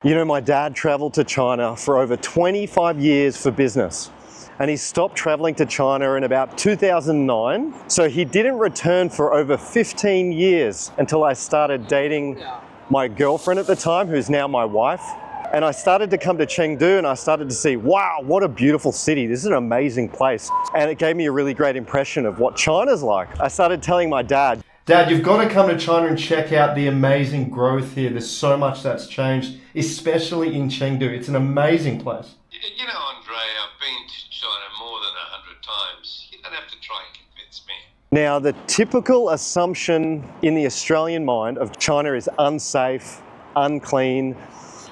You know, my dad traveled to China for over 25 years for business, and he stopped traveling to China in about 2009. So he didn't return for over 15 years until I started dating my girlfriend at the time, who's now my wife. And I started to come to Chengdu and I started to see, wow, what a beautiful city. This is an amazing place. And it gave me a really great impression of what China's like. I started telling my dad, Dad, you've got to come to China and check out the amazing growth here. There's so much that's changed, especially in Chengdu. It's an amazing place. You know, Andre, I've been to China more than 100 times. You don't have to try and convince me. Now, the typical assumption in the Australian mind of China is unsafe, unclean,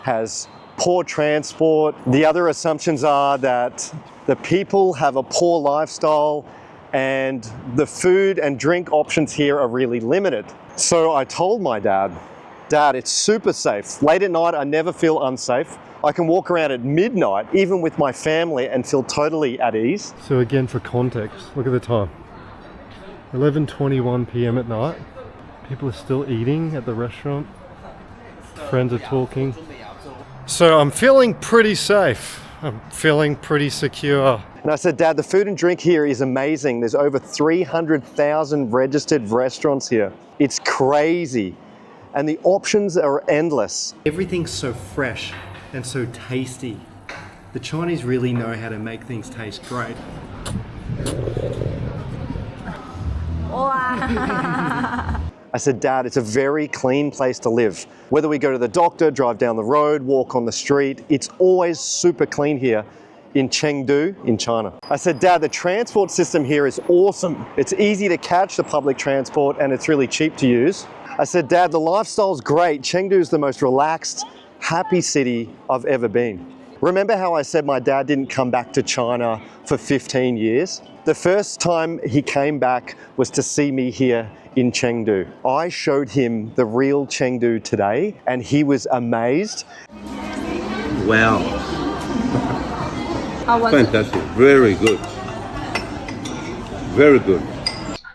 has poor transport. The other assumptions are that the people have a poor lifestyle and the food and drink options here are really limited. So I told my dad, Dad, it's super safe. Late at night, I never feel unsafe. I can walk around at midnight, even with my family, and feel totally at ease. So again, for context, look at the time. 11:21 p.m. at night. People are still eating at the restaurant. Friends are talking. So I'm feeling pretty safe. I'm feeling pretty secure. And I said, Dad, the food and drink here is amazing. There's over 300,000 registered restaurants here. It's crazy. And the options are endless. Everything's so fresh and so tasty. The Chinese really know how to make things taste great. I said, Dad, it's a very clean place to live. Whether we go to the doctor, drive down the road, walk on the street, it's always super clean here in Chengdu, in China. I said, Dad, the transport system here is awesome. It's easy to catch the public transport and it's really cheap to use. I said, Dad, the lifestyle's great. Chengdu is the most relaxed, happy city I've ever been. Remember how I said my dad didn't come back to China for 15 years? The first time he came back was to see me here in Chengdu. I showed him the real Chengdu today and he was amazed. Wow. Fantastic. Very good. Very good.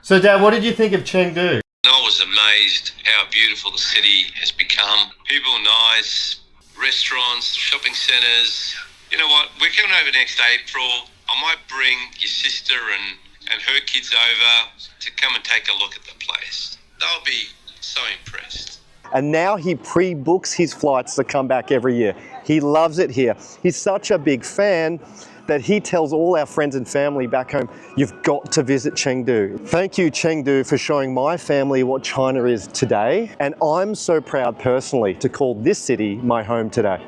So Dad, what did you think of Chengdu? I was amazed how beautiful the city has become. People nice, restaurants, shopping centres. You know what, we're coming over next April. I might bring your sister and her kids over to come and take a look at the place. They'll be so impressed. And now he pre-books his flights to come back every year. He loves it here. He's such a big fan that he tells all our friends and family back home, you've got to visit Chengdu. Thank you, Chengdu, for showing my family what China is today. And I'm so proud personally to call this city my home today.